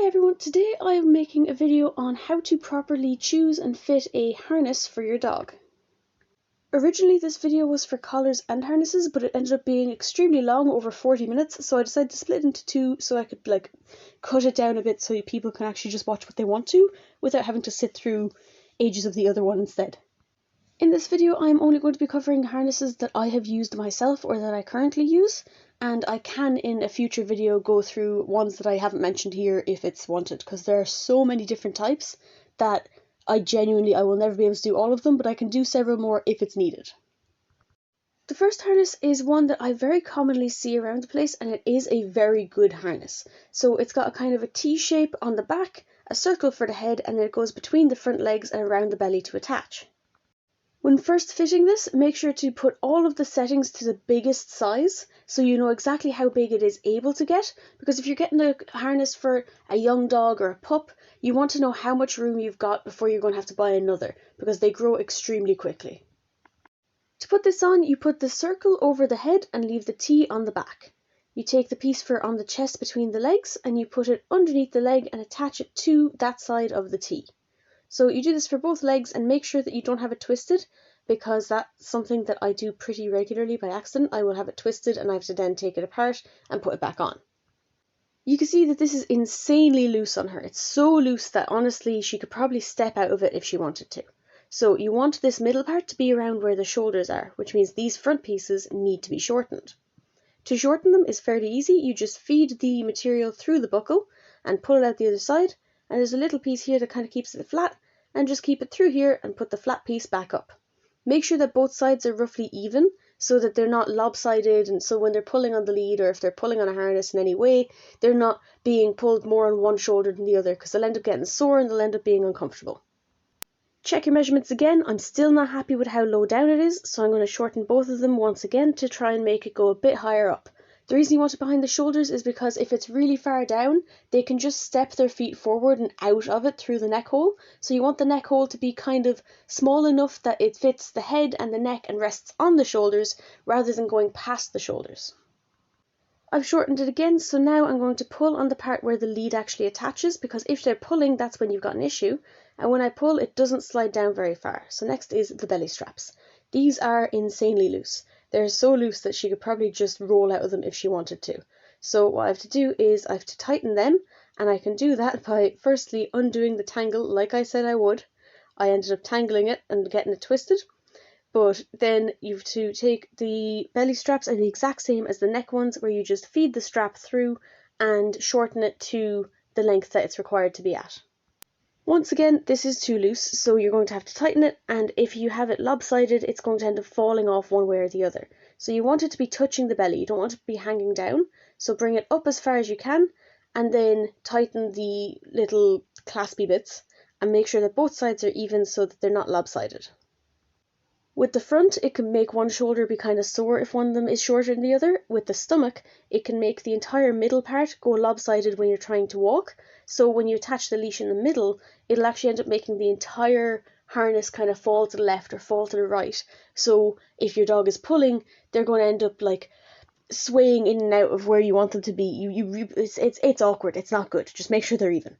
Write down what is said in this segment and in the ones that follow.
Hi everyone, today I am making a video on how to properly choose and fit a harness for your dog. Originally this video was for collars and harnesses, but it ended up being extremely long, over 40 minutes, so I decided to split it into two so I could cut it down a bit so people can actually just watch what they want to without having to sit through ages of the other one instead. In this video I'm only going to be covering harnesses that I have used myself or that I currently use, and I can in a future video go through ones that I haven't mentioned here if it's wanted, because there are so many different types that I will never be able to do all of them, but I can do several more if it's needed. The first harness is one that I very commonly see around the place, and it is a very good harness. So it's got a kind of a T shape on the back, a circle for the head, and then it goes between the front legs and around the belly to attach. When first fitting this, make sure to put all of the settings to the biggest size so you know exactly how big it is able to get, because if you're getting a harness for a young dog or a pup, you want to know how much room you've got before you're going to have to buy another, because they grow extremely quickly. To put this on, you put the circle over the head and leave the T on the back. You take the piece for on the chest between the legs and you put it underneath the leg and attach it to that side of the T. So you do this for both legs and make sure that you don't have it twisted, because that's something that I do pretty regularly by accident. I will have it twisted and I have to then take it apart and put it back on. You can see that this is insanely loose on her. It's so loose that honestly she could probably step out of it if she wanted to. So you want this middle part to be around where the shoulders are, which means these front pieces need to be shortened. To shorten them is fairly easy. You just feed the material through the buckle and pull it out the other side, and there's a little piece here that kind of keeps it flat, and just keep it through here and put the flat piece back up. Make sure that both sides are roughly even so that they're not lopsided, and so when they're pulling on the lead or if they're pulling on a harness in any way, they're not being pulled more on one shoulder than the other, because they'll end up getting sore and they'll end up being uncomfortable. Check your measurements again. I'm still not happy with how low down it is, so I'm going to shorten both of them once again to try and make it go a bit higher up. The reason you want it behind the shoulders is because if it's really far down, they can just step their feet forward and out of it through the neck hole. So you want the neck hole to be kind of small enough that it fits the head and the neck and rests on the shoulders rather than going past the shoulders. I've shortened it again, so now I'm going to pull on the part where the lead actually attaches, because if they're pulling, that's when you've got an issue, and when I pull, it doesn't slide down very far. So next is the belly straps. These are insanely loose. They're so loose that she could probably just roll out of them if she wanted to. So what I have to do is I have to tighten them, and I can do that by firstly undoing the tangle like I said I would. I ended up tangling it and getting it twisted. But then you have to take the belly straps, are the exact same as the neck ones, where you just feed the strap through and shorten it to the length that it's required to be at. Once again, this is too loose, so you're going to have to tighten it, and if you have it lopsided, it's going to end up falling off one way or the other. So you want it to be touching the belly, you don't want it to be hanging down, so bring it up as far as you can, and then tighten the little claspy bits, and make sure that both sides are even so that they're not lopsided. With the front, it can make one shoulder be kind of sore if one of them is shorter than the other. With the stomach, it can make the entire middle part go lopsided when you're trying to walk. So when you attach the leash in the middle, it'll actually end up making the entire harness kind of fall to the left or fall to the right. So if your dog is pulling, they're going to end up swaying in and out of where you want them to be. It's awkward. It's not good. Just make sure they're even.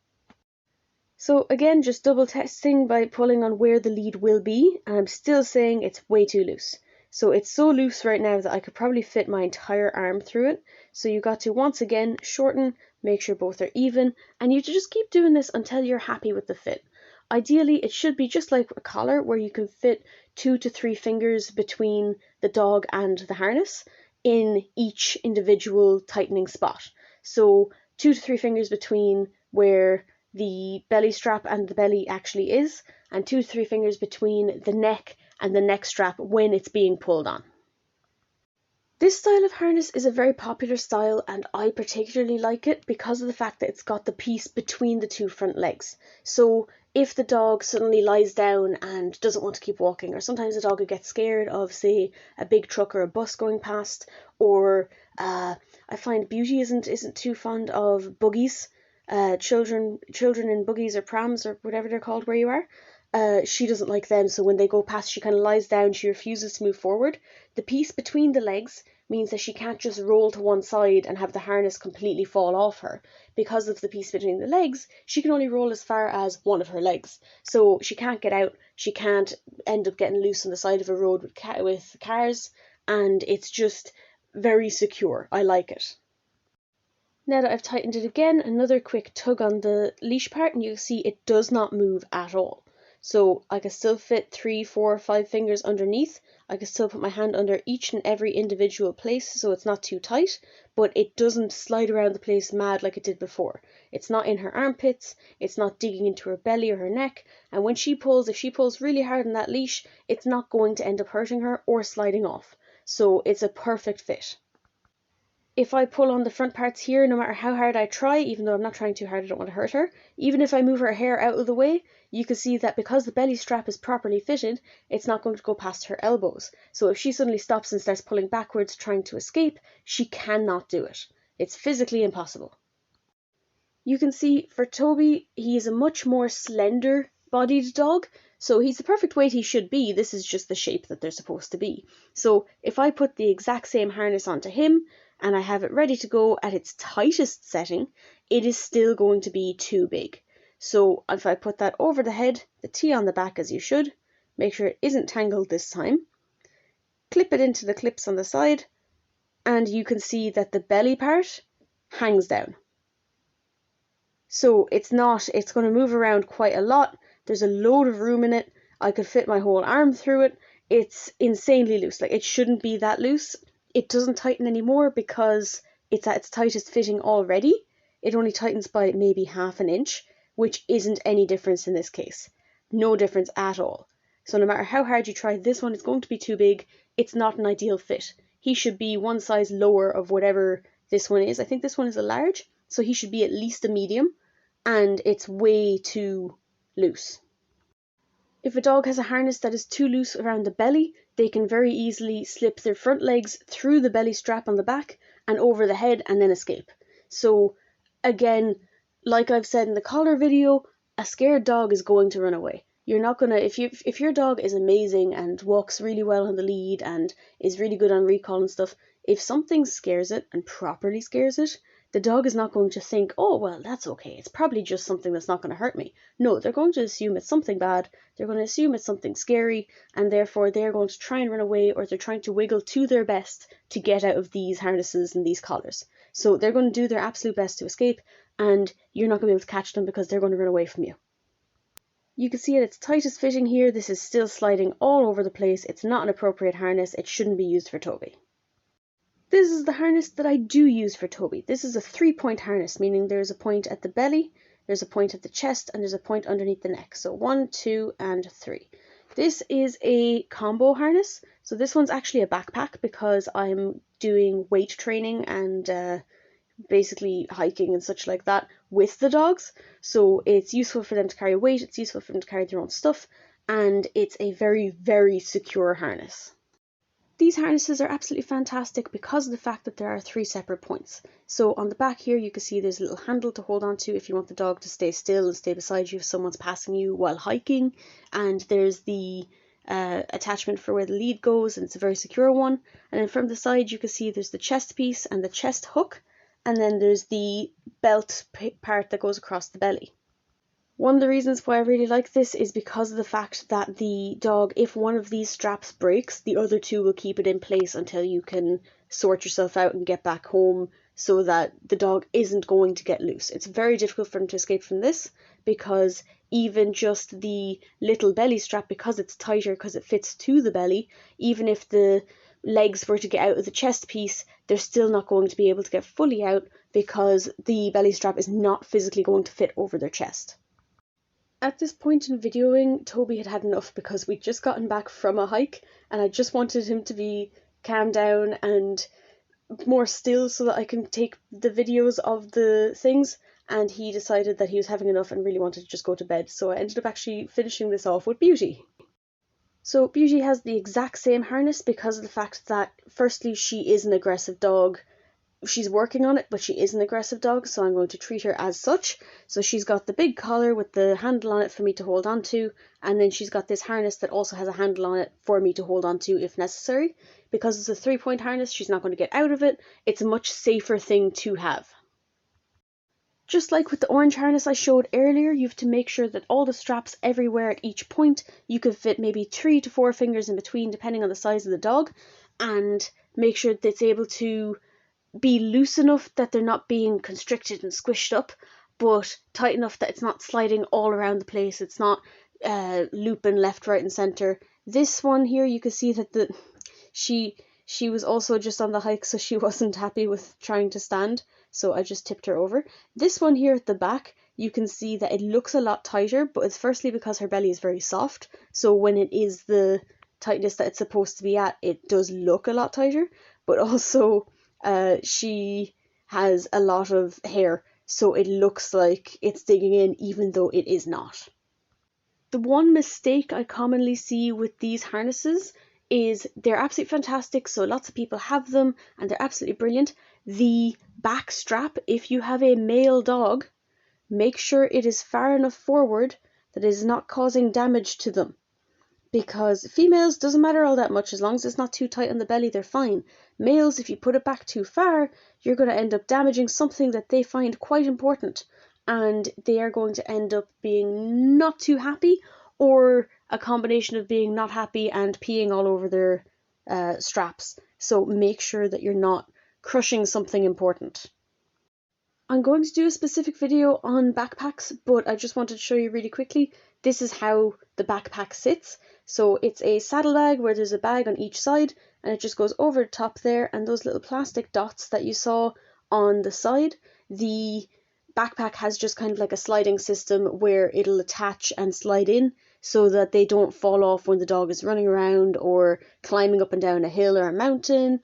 So again, just double testing by pulling on where the lead will be, and I'm still saying it's way too loose. So it's so loose right now that I could probably fit my entire arm through it. So you got to once again shorten, make sure both are even, and you just keep doing this until you're happy with the fit. Ideally, it should be just like a collar where you can fit 2 to 3 fingers between the dog and the harness in each individual tightening spot. So 2 to 3 fingers between where the belly strap and the belly actually is, and 2 to 3 fingers between the neck and the neck strap when it's being pulled on. This style of harness is a very popular style, and I particularly like it because of the fact that it's got the piece between the 2 front legs. So if the dog suddenly lies down and doesn't want to keep walking, or sometimes the dog would get scared of, say, a big truck or a bus going past, or I find Beauty isn't too fond of buggies. Children in buggies or prams or whatever they're called where you are, she doesn't like them, so when they go past she kind of lies down, she refuses to move forward. The piece between the legs means that she can't just roll to one side and have the harness completely fall off her. Because of the piece between the legs, she can only roll as far as one of her legs. So she can't get out, she can't end up getting loose on the side of a road with cars, and it's just very secure. I like it. Now that I've tightened it again, another quick tug on the leash part, and you can see it does not move at all. So I can still fit 3, 4, 5 fingers underneath. I can still put my hand under each and every individual place so it's not too tight, but it doesn't slide around the place mad like it did before. It's not in her armpits, it's not digging into her belly or her neck, and when she pulls, if she pulls really hard on that leash, it's not going to end up hurting her or sliding off. So it's a perfect fit. If I pull on the front parts here, no matter how hard I try, even though I'm not trying too hard, I don't want to hurt her, even if I move her hair out of the way, you can see that because the belly strap is properly fitted, it's not going to go past her elbows. So if she suddenly stops and starts pulling backwards trying to escape, she cannot do it. It's physically impossible. You can see for Toby, he is a much more slender bodied dog, so he's the perfect weight he should be. This is just the shape that they're supposed to be. So if I put the exact same harness onto him, and I have it ready to go at its tightest setting, it is still going to be too big. So if I put that over the head, the T on the back as you should, make sure it isn't tangled this time, clip it into the clips on the side, and you can see that the belly part hangs down. So it's going to move around quite a lot. There's a load of room in it. I could fit my whole arm through it. It's insanely loose. Like, it shouldn't be that loose. It doesn't tighten anymore because it's at its tightest fitting already. It only tightens by maybe half an inch, which isn't any difference in this case. No difference at all. So no matter how hard you try, this one is going to be too big. It's not an ideal fit. He should be one size lower of whatever this one is. I think this one is a large, so he should be at least a medium, and it's way too loose. If a dog has a harness that is too loose around the belly, they can very easily slip their front legs through the belly strap on the back and over the head and then escape. So again, like I've said in the collar video, a scared dog is going to run away. You're not gonna, if your dog is amazing and walks really well on the lead and is really good on recall and stuff, if something scares it and properly scares it, the dog is not going to think, oh, well, that's okay, it's probably just something that's not going to hurt me. No, they're going to assume it's something bad, they're going to assume it's something scary, and therefore they're going to try and run away, or they're trying to wiggle to their best to get out of these harnesses and these collars. So they're going to do their absolute best to escape, and you're not going to be able to catch them because they're going to run away from you. You can see at its tightest fitting here, this is still sliding all over the place. It's not an appropriate harness. It shouldn't be used for Toby. This is the harness that I do use for Toby. This is a 3-point harness, meaning there's a point at the belly, there's a point at the chest, and there's a point underneath the neck. So 1, 2, and 3. This is a combo harness. So this one's actually a backpack because I'm doing weight training and basically hiking and such like that with the dogs. So it's useful for them to carry weight, it's useful for them to carry their own stuff, and it's a very, very secure harness. These harnesses are absolutely fantastic because of the fact that there are 3 separate points. So on the back here you can see there's a little handle to hold on to if you want the dog to stay still and stay beside you if someone's passing you while hiking, and there's the attachment for where the lead goes, and it's a very secure one. And then from the side you can see there's the chest piece and the chest hook, and then there's the belt part that goes across the belly. One of the reasons why I really like this is because of the fact that the dog, if one of these straps breaks, the other 2 will keep it in place until you can sort yourself out and get back home so that the dog isn't going to get loose. It's very difficult for him to escape from this because even just the little belly strap, because it's tighter, because it fits to the belly, even if the legs were to get out of the chest piece, they're still not going to be able to get fully out because the belly strap is not physically going to fit over their chest. At this point in videoing, Toby had had enough because we'd just gotten back from a hike and I just wanted him to be calmed down and more still so that I can take the videos of the things, and he decided that he was having enough and really wanted to just go to bed, so I ended up actually finishing this off with Beauty. So Beauty has the exact same harness because of the fact that firstly she is an aggressive dog. She's working on it, but she is an aggressive dog, so I'm going to treat her as such. So she's got the big collar with the handle on it for me to hold on to, and then she's got this harness that also has a handle on it for me to hold on to if necessary, because it's a 3-point harness, she's not going to get out of it. It's a much safer thing to have. Just like with the orange harness I showed earlier, you have to make sure that all the straps everywhere at each point, you can fit maybe 3 to 4 fingers in between depending on the size of the dog, and make sure that it's able to be loose enough that they're not being constricted and squished up, but tight enough that it's not sliding all around the place, it's not looping left, right and centre. This one here, you can see that she was also just on the hike, so she wasn't happy with trying to stand, so I just tipped her over. This one here at the back, you can see that it looks a lot tighter, but it's firstly because her belly is very soft, so when it is the tightness that it's supposed to be at, it does look a lot tighter, but also she has a lot of hair, so it looks like it's digging in even though it is not. The one mistake I commonly see with these harnesses is they're absolutely fantastic, so lots of people have them and they're absolutely brilliant. The back strap, if you have a male dog, make sure it is far enough forward that it is not causing damage to them. Because females, doesn't matter all that much, as long as it's not too tight on the belly, they're fine. Males, if you put it back too far, you're going to end up damaging something that they find quite important, and they are going to end up being not too happy, or a combination of being not happy and peeing all over their straps. So make sure that you're not crushing something important. I'm going to do a specific video on backpacks, but I just wanted to show you really quickly. This is how the backpack sits. So it's a saddlebag where there's a bag on each side, and it just goes over the top there, and those little plastic dots that you saw on the side, the backpack has just kind of like a sliding system where it'll attach and slide in so that they don't fall off when the dog is running around or climbing up and down a hill or a mountain.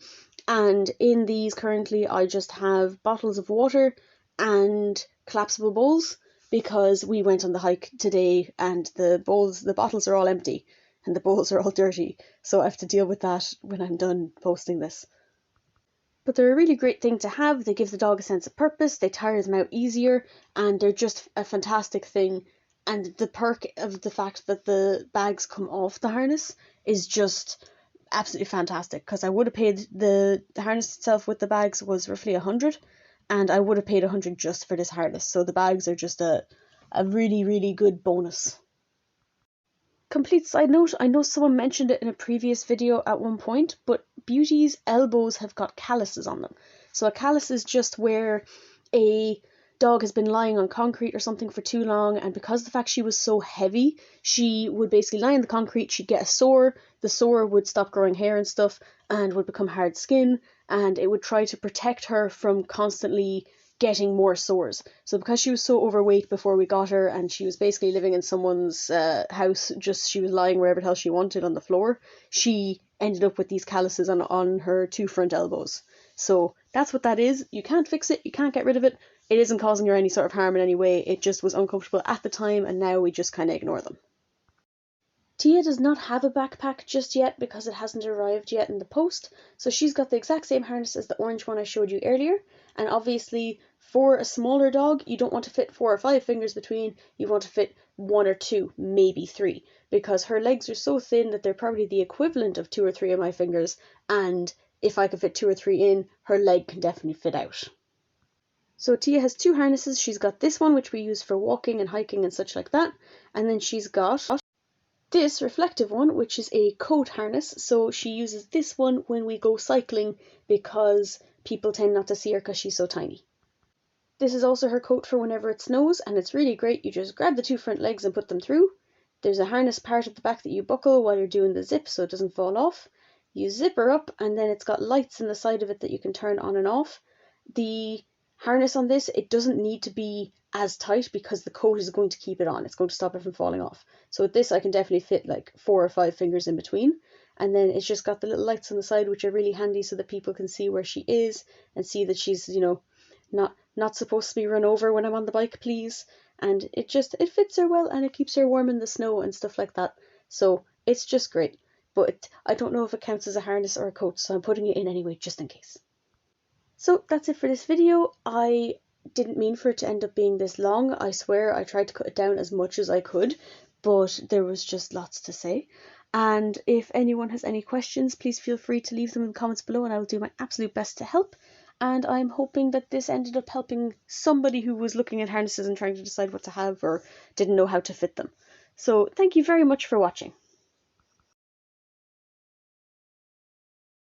And in these currently I just have bottles of water and collapsible bowls, because we went on the hike today and the bottles are all empty and the bowls are all dirty, so I have to deal with that when I'm done posting this. But they're a really great thing to have. They give the dog a sense of purpose, they tire them out easier, and they're just a fantastic thing. And the perk of the fact that the bags come off the harness is just absolutely fantastic, because I would have paid the harness itself with the bags was roughly 100, and I would have paid 100 just for this harness, so the bags are just a really, really good bonus. Complete side note, I know someone mentioned it in a previous video at one point, but Beauty's elbows have got calluses on them. So a callus is just where a dog has been lying on concrete or something for too long, and because of the fact she was so heavy, she would basically lie on the concrete, she'd get a sore, the sore would stop growing hair and stuff and would become hard skin, and it would try to protect her from constantly getting more sores. So because she was so overweight before we got her, and she was basically living in someone's house, just she was lying wherever the hell she wanted on the floor, she ended up with these calluses on her 2 front elbows. So that's what that is. You can't fix it, you can't get rid of it. It isn't causing her any sort of harm in any way. It just was uncomfortable at the time, and now we just kind of ignore them. Tia does not have a backpack just yet because it hasn't arrived yet in the post, so she's got the exact same harness as the orange one I showed you earlier, and obviously for a smaller dog you don't want to fit 4 or 5 fingers between, you want to fit 1 or 2, maybe 3, because her legs are so thin that they're probably the equivalent of 2 or 3 of my fingers, and if I could fit 2 or 3 in, her leg can definitely fit out. So Tia has 2 harnesses. She's got this one which we use for walking and hiking and such like that, and then she's got this reflective one, which is a coat harness, so she uses this one when we go cycling because people tend not to see her because she's so tiny. This is also her coat for whenever it snows, and it's really great. You just grab the 2 front legs and put them through. There's a harness part at the back that you buckle while you're doing the zip so it doesn't fall off. You zip her up, and then it's got lights in the side of it that you can turn on and off. The harness on this, it doesn't need to be as tight because the coat is going to keep it on. It's going to stop it from falling off. So with this I can definitely fit like 4 or 5 fingers in between, and then it's just got the little lights on the side which are really handy so that people can see where she is and see that she's, you know, not supposed to be run over when I'm on the bike, please. And it fits her well, and it keeps her warm in the snow and stuff like that. So it's just great. But I don't know if it counts as a harness or a coat, so I'm putting it in anyway just in case. So that's it for this video. I didn't mean for it to end up being this long. I swear I tried to cut it down as much as I could, but there was just lots to say. And if anyone has any questions, please feel free to leave them in the comments below and I will do my absolute best to help. And I'm hoping that this ended up helping somebody who was looking at harnesses and trying to decide what to have or didn't know how to fit them. So thank you very much for watching.